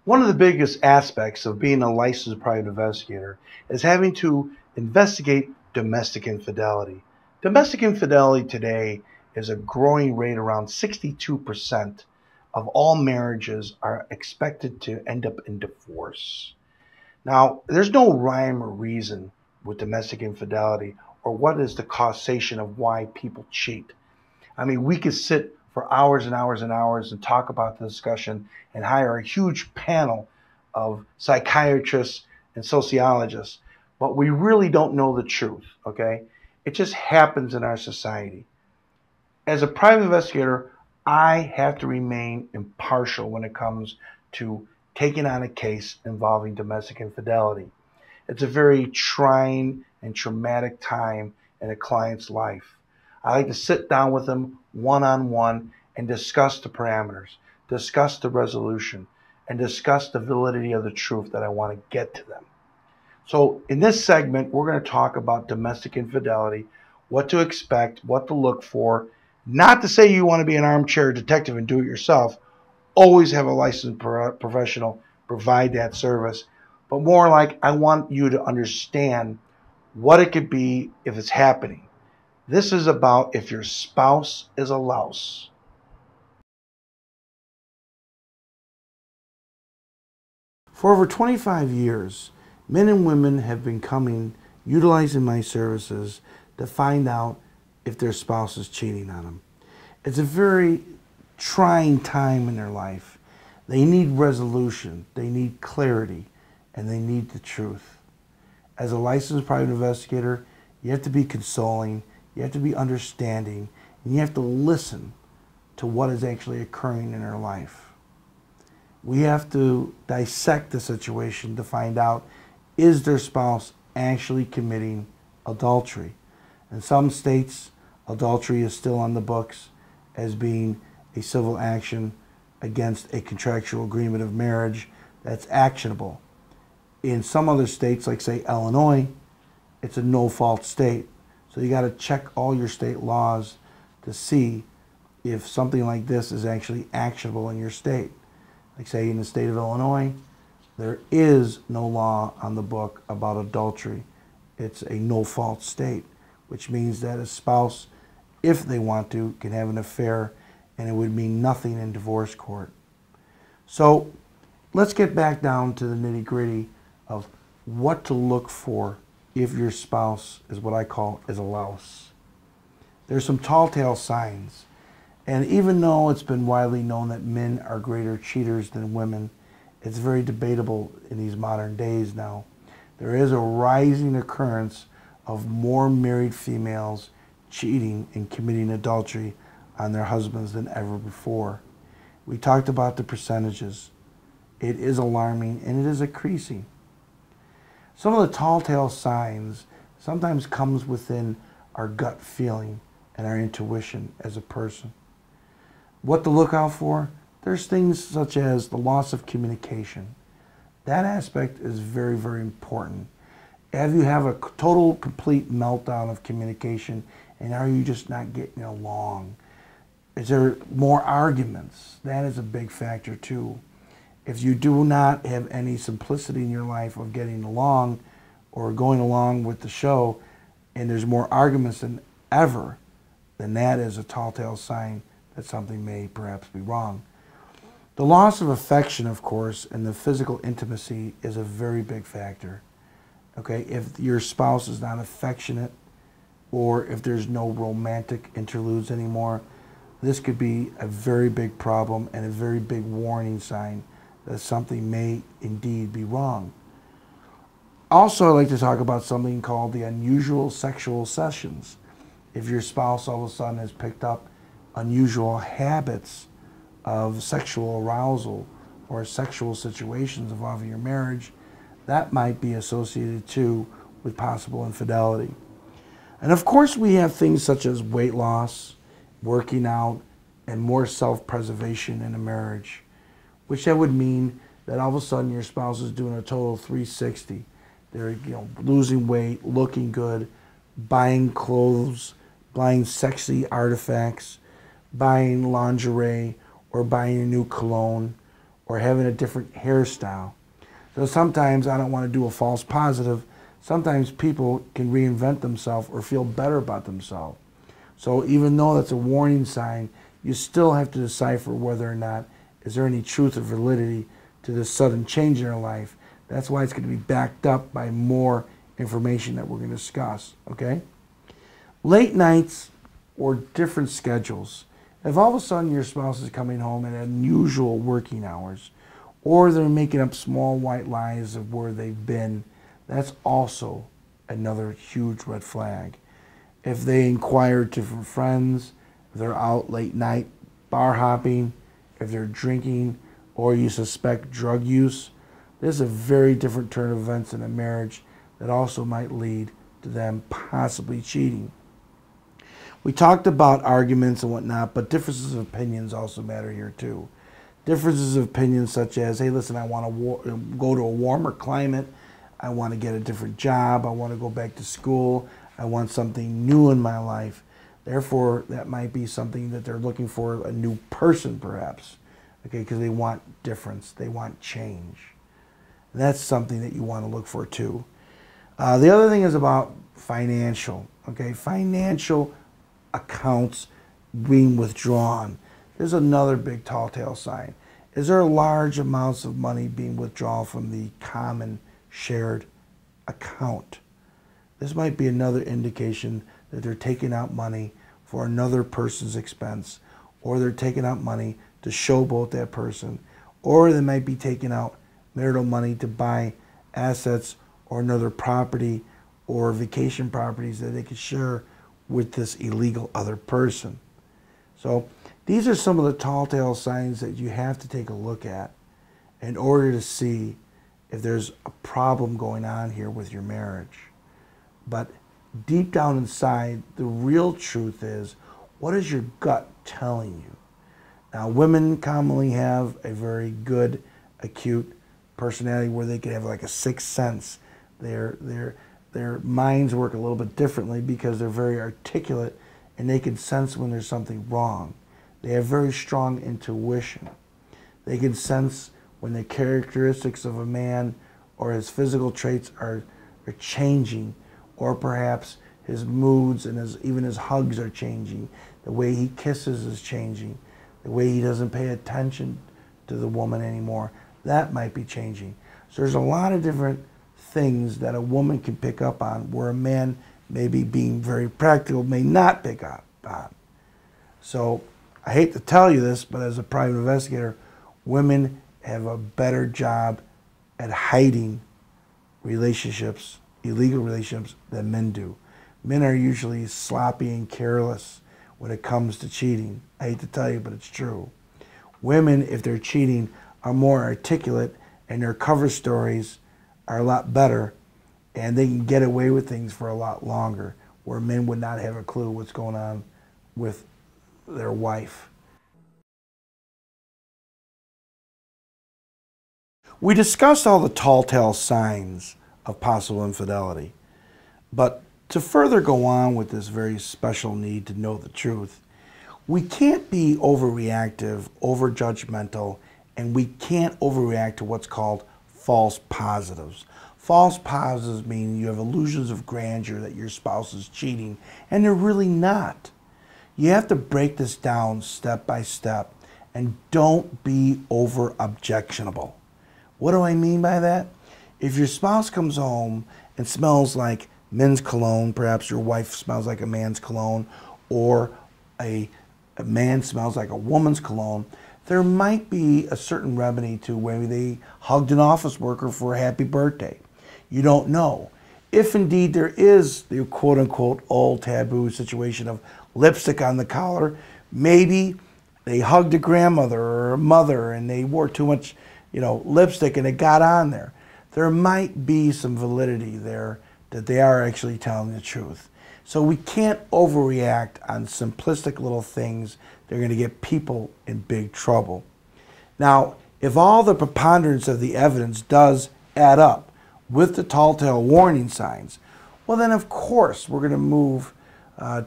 One of the biggest aspects of being a licensed private investigator is having to investigate domestic infidelity. Domestic infidelity today is a growing rate. Around 62% of all marriages are expected to end up in divorce. Now, there's no rhyme or reason with domestic infidelity or what is the causation of why people cheat. I mean, we could sit for hours and hours and hours and talk about the discussion and hire a huge panel of psychiatrists and sociologists, but we really don't know the truth, okay? It just happens in our society. As a private investigator, I have to remain impartial when it comes to taking on a case involving domestic infidelity. It's a very trying and traumatic time in a client's life. I like to sit down with them one-on-one and discuss the parameters, discuss the resolution, and discuss the validity of the truth that I want to get to them. So in this segment, we're going to talk about domestic infidelity, what to expect, what to look for. Not to say you want to be an armchair detective and do it yourself. Always have a licensed professional provide that service. But more like, I want you to understand what it could be if it's happening. This is about if your spouse is a louse. For over 25 years, men and women have been utilizing my services to find out if their spouse is cheating on them. It's a very trying time in their life. They need resolution, they need clarity, and they need the truth. As a licensed private investigator, you have to be consoling, you have to be understanding, and you have to listen to what is actually occurring in their life. We have to dissect the situation to find out, is their spouse actually committing adultery? In some states, adultery is still on the books as being a civil action against a contractual agreement of marriage that's actionable. In some other states, like say Illinois, it's a no-fault state. So you got to check all your state laws to see if something like this is actually actionable in your state. Like say in the state of Illinois, there is no law on the book about adultery. It's a no-fault state, which means that a spouse, if they want to, can have an affair and it would mean nothing in divorce court. So let's get back down to the nitty-gritty of what to look for if your spouse is what I call is a louse. There's some tall tale signs. And even though it's been widely known that men are greater cheaters than women, it's very debatable in these modern days now. There is a rising occurrence of more married females cheating and committing adultery on their husbands than ever before. We talked about the percentages. It is alarming and it is increasing. Some of the tall tale signs sometimes comes within our gut feeling and our intuition as a person. What to look out for? There's things such as the loss of communication. That aspect is very, very important. Have you have a total, complete meltdown of communication, and are you just not getting along? Is there more arguments? That is a big factor too. If you do not have any simplicity in your life of getting along or going along with the show, and there's more arguments than ever, then that is a tall tale sign that something may perhaps be wrong. The loss of affection, of course, and the physical intimacy is a very big factor. Okay, if your spouse is not affectionate, or if there's no romantic interludes anymore, this could be a very big problem and a very big warning sign that something may indeed be wrong. Also, I'd like to talk about something called the unusual sexual sessions. If your spouse all of a sudden has picked up unusual habits of sexual arousal or sexual situations involving your marriage, that might be associated too with possible infidelity. And of course we have things such as weight loss, working out, and more self-preservation in a marriage, which that would mean that all of a sudden your spouse is doing a total 360. They're losing weight, looking good, buying clothes, buying sexy artifacts, buying lingerie, or buying a new cologne, or having a different hairstyle. So sometimes I don't want to do a false positive. Sometimes people can reinvent themselves or feel better about themselves. So even though that's a warning sign, you still have to decipher whether or not is there any truth or validity to this sudden change in their life. That's why it's going to be backed up by more information that we're going to discuss, okay? Late nights or different schedules. If all of a sudden your spouse is coming home at unusual working hours, or they're making up small white lies of where they've been, that's also another huge red flag. If they inquire to friends, if they're out late night bar hopping, if they're drinking, or you suspect drug use, this is a very different turn of events in a marriage that also might lead to them possibly cheating. We talked about arguments and whatnot, but differences of opinions also matter here too. Differences of opinions such as, hey, listen, I want to go to a warmer climate. I want to get a different job. I want to go back to school. I want something new in my life. Therefore, that might be something that they're looking for, a new person perhaps, okay, because they want difference. They want change. And that's something that you want to look for too. The other thing is about financial, okay, financial accounts being withdrawn. There's another big tall tale sign. Is there large amounts of money being withdrawn from the common shared account? This might be another indication that they're taking out money for another person's expense, or they're taking out money to showboat that person, or they might be taking out marital money to buy assets or another property or vacation properties that they could share with this illegal other person. So these are some of the tall tale signs that you have to take a look at in order to see if there's a problem going on here with your marriage. But deep down inside, the real truth is, what is your gut telling you? Now, women commonly have a very good, acute personality where they can have like a sixth sense. Their minds work a little bit differently because they're very articulate and they can sense when there's something wrong. They have very strong intuition. They can sense when the characteristics of a man or his physical traits are changing, or perhaps his moods and even his hugs are changing. The way he kisses is changing. The way he doesn't pay attention to the woman anymore, that might be changing. So there's a lot of different things that a woman can pick up on where a man, maybe being very practical, may not pick up on. So I hate to tell you this, but as a private investigator, women have a better job at hiding relationships, illegal relationships, than men do. Men are usually sloppy and careless when it comes to cheating. I hate to tell you, but it's true. Women, if they're cheating, are more articulate and their cover stories are a lot better, and they can get away with things for a lot longer, where men would not have a clue what's going on with their wife. We discussed all the tall tale signs of possible infidelity, but to further go on with this very special need to know the truth, we can't be overreactive, overjudgmental, and we can't overreact to what's called false positives. False positives mean you have illusions of grandeur that your spouse is cheating, and they're really not. You have to break this down step by step, and don't be over objectionable. What do I mean by that? If your spouse comes home and smells like men's cologne, perhaps your wife smells like a man's cologne, or a man smells like a woman's cologne, there might be a certain remedy to maybe they hugged an office worker for a happy birthday. You don't know. If indeed there is the quote-unquote old taboo situation of lipstick on the collar, maybe they hugged a grandmother or a mother and they wore too much, lipstick and it got on there. There might be some validity there that they are actually telling the truth. So we can't overreact on simplistic little things. They're going to get people in big trouble. Now, if all the preponderance of the evidence does add up with the tall tale warning signs, well then of course we're going to move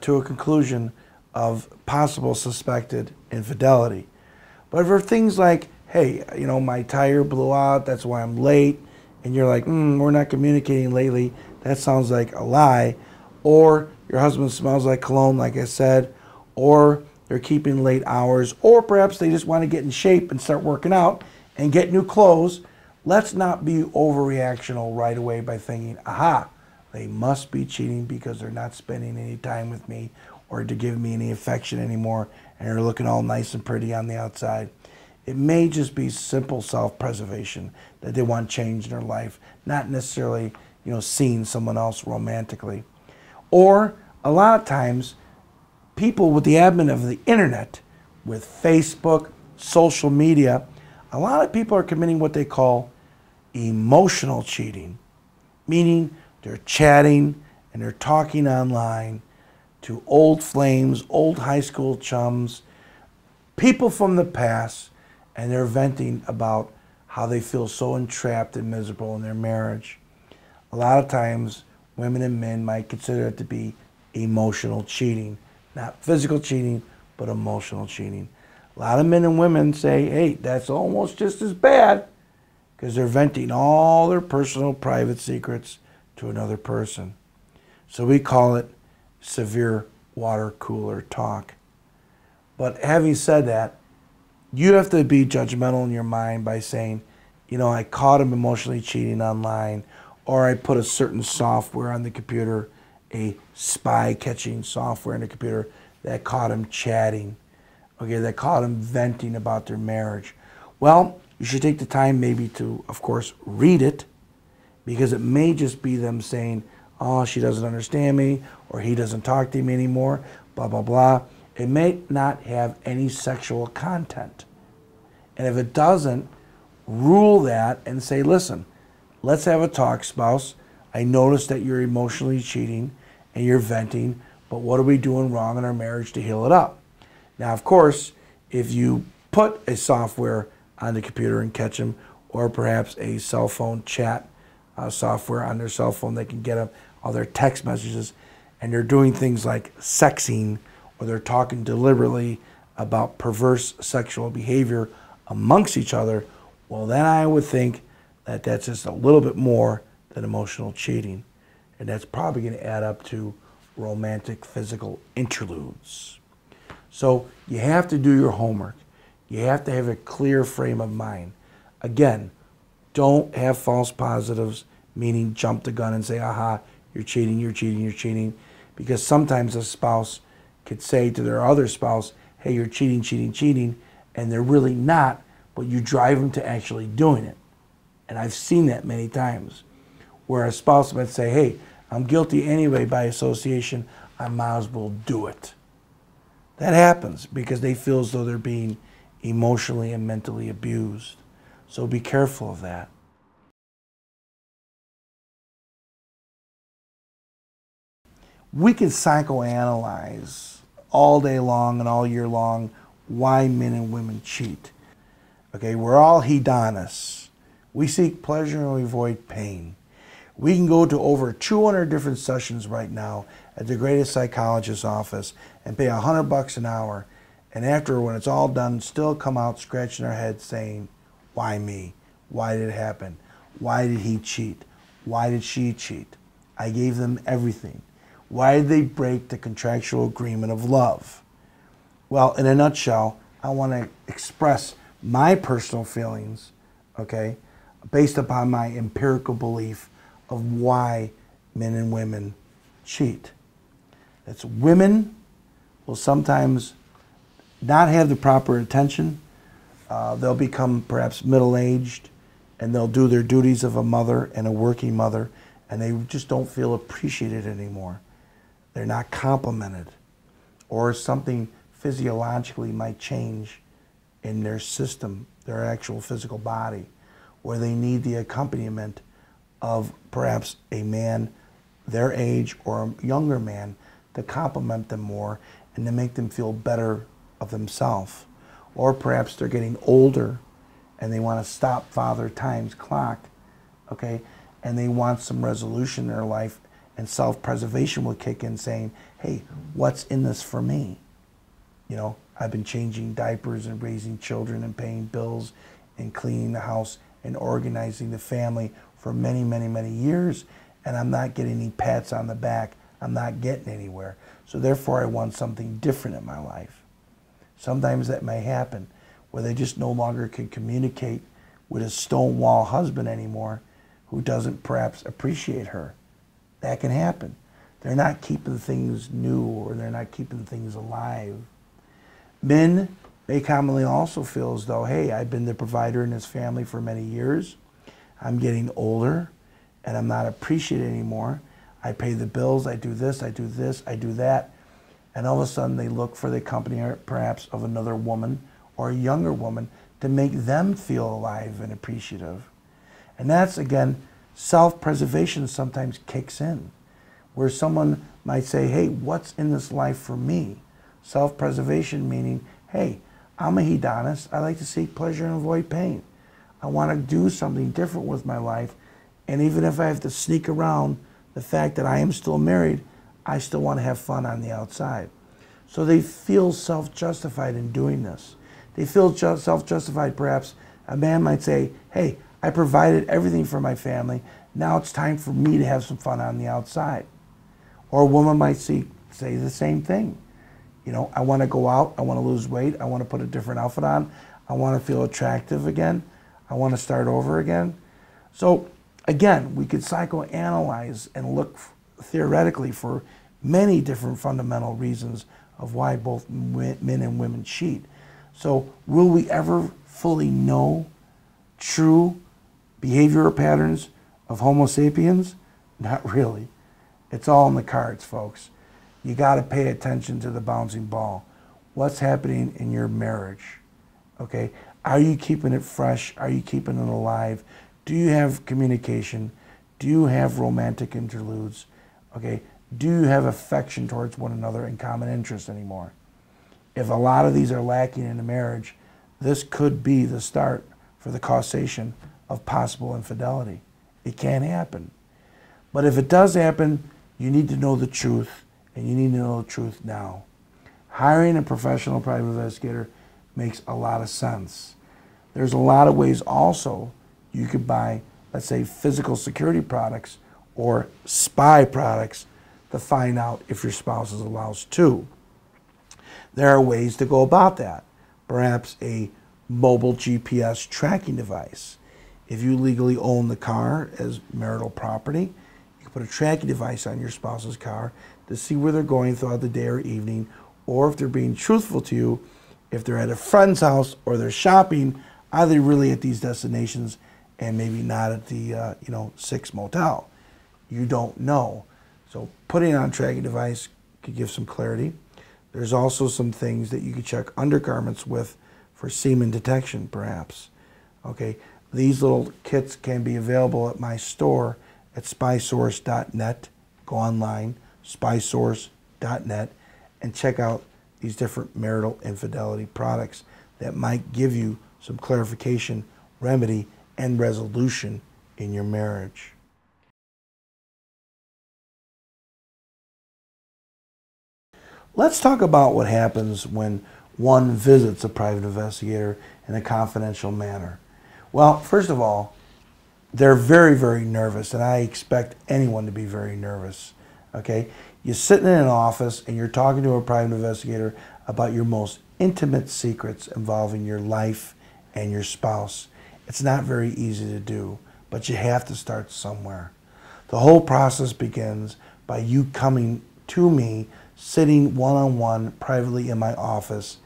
to a conclusion of possible suspected infidelity. But for things like hey, my tire blew out, that's why I'm late. And you're like, we're not communicating lately. That sounds like a lie. Or your husband smells like cologne, like I said. Or they're keeping late hours. Or perhaps they just want to get in shape and start working out and get new clothes. Let's not be overreactional right away by thinking, aha, they must be cheating because they're not spending any time with me or to give me any affection anymore, and they're looking all nice and pretty on the outside. It may just be simple self-preservation that they want change in their life, not necessarily, seeing someone else romantically. Or a lot of times, people with the advent of the internet, with Facebook, social media, a lot of people are committing what they call emotional cheating, meaning they're chatting and they're talking online to old flames, old high school chums, people from the past, and they're venting about how they feel so entrapped and miserable in their marriage. A lot of times, women and men might consider it to be emotional cheating. Not physical cheating, but emotional cheating. A lot of men and women say, hey, that's almost just as bad, because they're venting all their personal private secrets to another person. So we call it severe water cooler talk. But having said that, you have to be judgmental in your mind by saying, I caught him emotionally cheating online, or I put a certain software on the computer, a spy catching software in the computer that caught him chatting, that caught him venting about their marriage. Well, you should take the time maybe to, of course, read it, because it may just be them saying, oh, she doesn't understand me, or he doesn't talk to me anymore, blah, blah, blah. It may not have any sexual content. And if it doesn't, rule that and say, listen, let's have a talk, spouse. I noticed that you're emotionally cheating and you're venting, but what are we doing wrong in our marriage to heal it up? Now, of course, if you put a software on the computer and catch them, or perhaps a cell phone chat software on their cell phone, they can get all their text messages, and they're doing things like sexing, or they're talking deliberately about perverse sexual behavior amongst each other, well, then I would think that that's just a little bit more than emotional cheating. And that's probably going to add up to romantic physical interludes. So you have to do your homework. You have to have a clear frame of mind. Again, don't have false positives, meaning jump the gun and say, aha, you're cheating, you're cheating, you're cheating. Because sometimes a spouse could say to their other spouse, hey, you're cheating, cheating, cheating, and they're really not, but you drive them to actually doing it. And I've seen that many times, where a spouse might say, hey, I'm guilty anyway by association, I might as well do it. That happens because they feel as though they're being emotionally and mentally abused. So be careful of that. We can psychoanalyze all day long and all year long why men and women cheat. Okay, we're all hedonists. We seek pleasure and we avoid pain. We can go to over 200 different sessions right now at the greatest psychologist's office and pay $100 an hour, and after, when it's all done, still come out scratching our heads saying, why me? Why did it happen? Why did he cheat? Why did she cheat? I gave them everything. Why did they break the contractual agreement of love? Well, in a nutshell, I want to express my personal feelings, okay, based upon my empirical belief of why men and women cheat. That's women will sometimes not have the proper attention. They'll become perhaps middle-aged, and they'll do their duties of a mother and a working mother, and they just don't feel appreciated anymore. They're not complimented, or something physiologically might change in their system, their actual physical body, where they need the accompaniment of perhaps a man their age or a younger man to compliment them more and to make them feel better of themselves. Or perhaps they're getting older and they want to stop Father Time's clock, okay, and they want some resolution in their life, and self-preservation will kick in saying, hey, what's in this for me? I've been changing diapers and raising children and paying bills and cleaning the house and organizing the family for many, many, many years, and I'm not getting any pats on the back. I'm not getting anywhere. So therefore, I want something different in my life. Sometimes that may happen where they just no longer can communicate with a stonewall husband anymore who doesn't perhaps appreciate her. That can happen. They're not keeping things new, or they're not keeping things alive. Men may commonly also feel as though, hey, I've been the provider in this family for many years. I'm getting older and I'm not appreciated anymore. I pay the bills, I do this, I do this, I do that. And all of a sudden they look for the company perhaps of another woman or a younger woman to make them feel alive and appreciative. And that's, again, self-preservation sometimes kicks in, where someone might say, hey, what's in this life for me? Self-preservation meaning, hey, I'm a hedonist. I like to seek pleasure and avoid pain. I want to do something different with my life. And even if I have to sneak around the fact that I am still married, I still want to have fun on the outside. So they feel self-justified in doing this. They feel self-justified, perhaps. A man might say, hey, I provided everything for my family. Now it's time for me to have some fun on the outside. Or a woman might say the same thing. You know, I want to go out, I want to lose weight, I want to put a different outfit on, I want to feel attractive again, I want to start over again. So again, we could psychoanalyze and look theoretically for many different fundamental reasons of why both men and women cheat. So will we ever fully know true behavioral patterns of Homo sapiens? Not really. It's all in the cards, folks. You got to pay attention to the bouncing ball. What's happening in your marriage? Okay? Are you keeping it fresh? Are you keeping it alive? Do you have communication? Do you have romantic interludes? Okay? Do you have affection towards one another and common interests anymore? If a lot of these are lacking in a marriage, this could be the start for the causation of possible infidelity. It can happen. But if it does happen, you need to know the truth, and you need to know the truth now. Hiring a professional private investigator makes a lot of sense. There's a lot of ways also you could buy, let's say, physical security products or spy products to find out if your spouse is a louse too. There are ways to go about that. Perhaps a mobile GPS tracking device. If you legally own the car as marital property, you can put a tracking device on your spouse's car to see where they're going throughout the day or evening, or if they're being truthful to you, if they're at a friend's house or they're shopping, are they really at these destinations and maybe not at the Six Motel? You don't know. So putting on a tracking device could give some clarity. There's also some things that you could check undergarments with for semen detection, perhaps. Okay, these little kits can be available at my store at spysource.net. Go online, spysource.net, and check out these different marital infidelity products that might give you some clarification, remedy, and resolution in your marriage. Let's talk about what happens when one visits a private investigator in a confidential manner. Well, first of all, they're very, very nervous, and I expect anyone to be very nervous. Okay? You're sitting in an office and you're talking to a private investigator about your most intimate secrets involving your life and your spouse. It's not very easy to do, but you have to start somewhere. The whole process begins by you coming to me, sitting one-on-one privately in my office,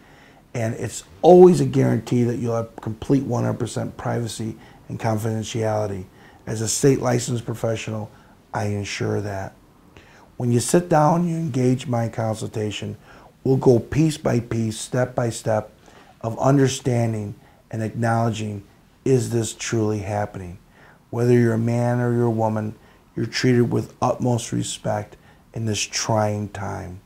and it's always a guarantee that you'll have complete 100% privacy and confidentiality. As a state licensed professional, I ensure that. When you sit down, you engage my consultation, we'll go piece by piece, step by step of understanding and acknowledging, is this truly happening? Whether you're a man or you're a woman, you're treated with utmost respect in this trying time.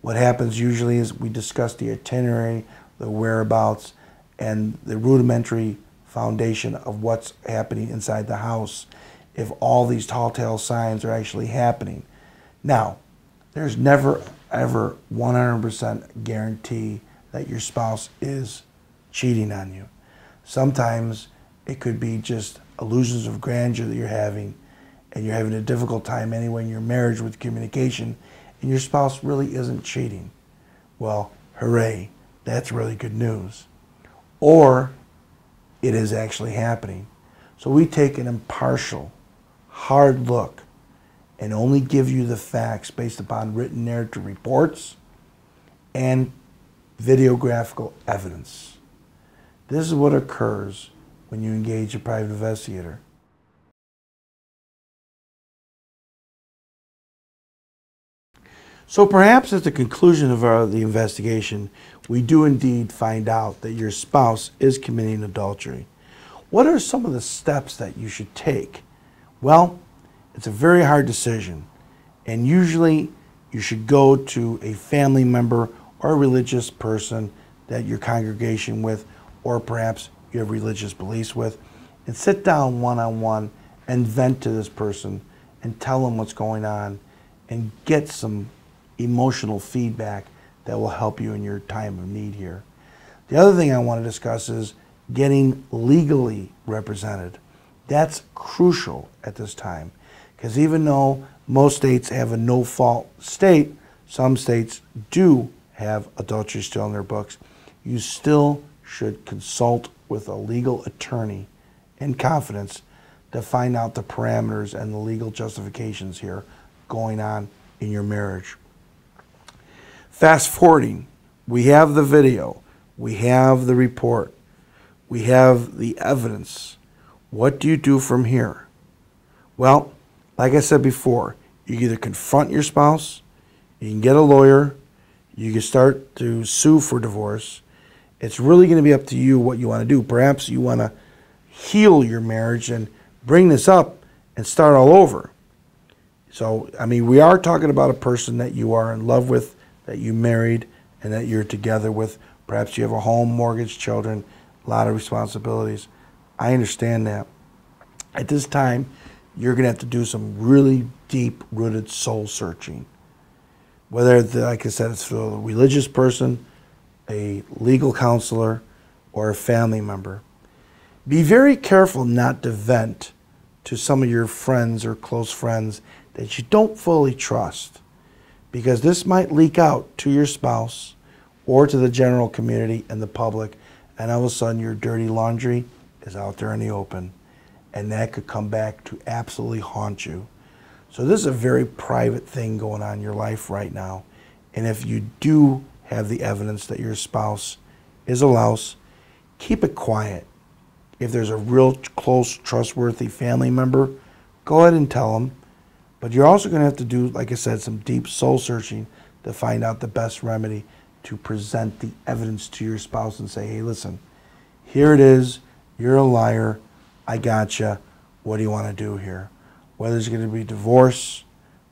What happens usually is we discuss the itinerary, the whereabouts, and the rudimentary foundation of what's happening inside the house, if all these tall tale signs are actually happening. Now, there's never ever 100% guarantee that your spouse is cheating on you. Sometimes it could be just illusions of grandeur that you're having, and you're having a difficult time anyway in your marriage with communication, and your spouse really isn't cheating. Well, hooray, that's really good news. Or it is actually happening. So we take an impartial, hard look and only give you the facts based upon written narrative reports and videographical evidence. This is what occurs when you engage a private investigator. So perhaps at the conclusion of the investigation, we do indeed find out that your spouse is committing adultery. What are some of the steps that you should take? Well, it's a very hard decision, and usually you should go to a family member or a religious person that your congregation with, or perhaps you have religious beliefs with, and sit down one-on-one and vent to this person and tell them what's going on and get some emotional feedback that will help you in your time of need here. The other thing I want to discuss is getting legally represented. That's crucial at this time, because even though most states have a no-fault state, some states do have adultery still in their books. You still should consult with a legal attorney in confidence to find out the parameters and the legal justifications here going on in your marriage. Fast forwarding, we have the video, we have the report, we have the evidence. What do you do from here? Well, like I said before, you either confront your spouse, you can get a lawyer, you can start to sue for divorce. It's really going to be up to you what you want to do. Perhaps you want to heal your marriage and bring this up and start all over. So, I mean, we are talking about a person that you are in love with, that you married, and that you're together with. Perhaps you have a home, mortgage, children, a lot of responsibilities. I understand that. At this time, you're going to have to do some really deep-rooted soul searching. Whether, like I said, it's for a religious person, a legal counselor, or a family member. Be very careful not to vent to some of your friends or close friends that you don't fully trust, because this might leak out to your spouse or to the general community and the public, and all of a sudden your dirty laundry is out there in the open, and that could come back to absolutely haunt you. So this is a very private thing going on in your life right now, and if you do have the evidence that your spouse is a louse, keep it quiet. If there's a real close, trustworthy family member, go ahead and tell them. But you're also going to have to do, like I said, some deep soul searching to find out the best remedy to present the evidence to your spouse and say, hey, listen, here it is. You're a liar. I gotcha. What do you want to do here? Whether it's going to be divorce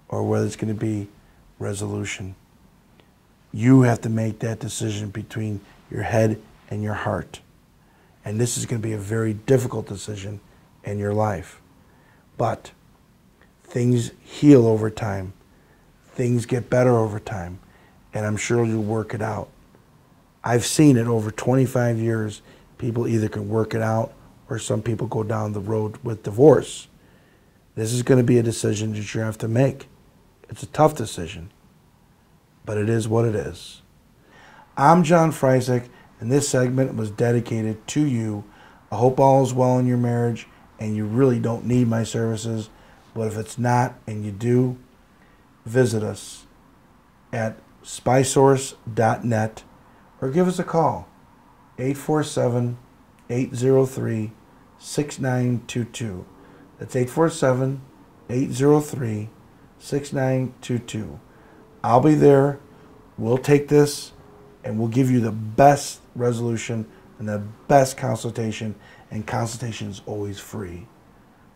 or whether it's going to be resolution. You have to make that decision between your head and your heart. And this is going to be a very difficult decision in your life. But things heal over time. Things get better over time. And I'm sure you'll work it out. I've seen it over 25 years. People either can work it out or some people go down the road with divorce. This is going to be a decision that you have to make. It's a tough decision, but it is what it is. I'm John Frycek, and this segment was dedicated to you. I hope all is well in your marriage and you really don't need my services. But if it's not and you do, visit us at spysource.net or give us a call, 847-803-6922. That's 847-803-6922. I'll be there. We'll take this and we'll give you the best resolution and the best consultation, and consultation is always free.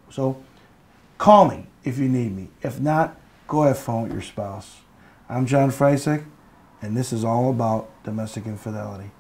So call me if you need me. If not, go have fun with your spouse. I'm John Frycek, and this is all about domestic infidelity.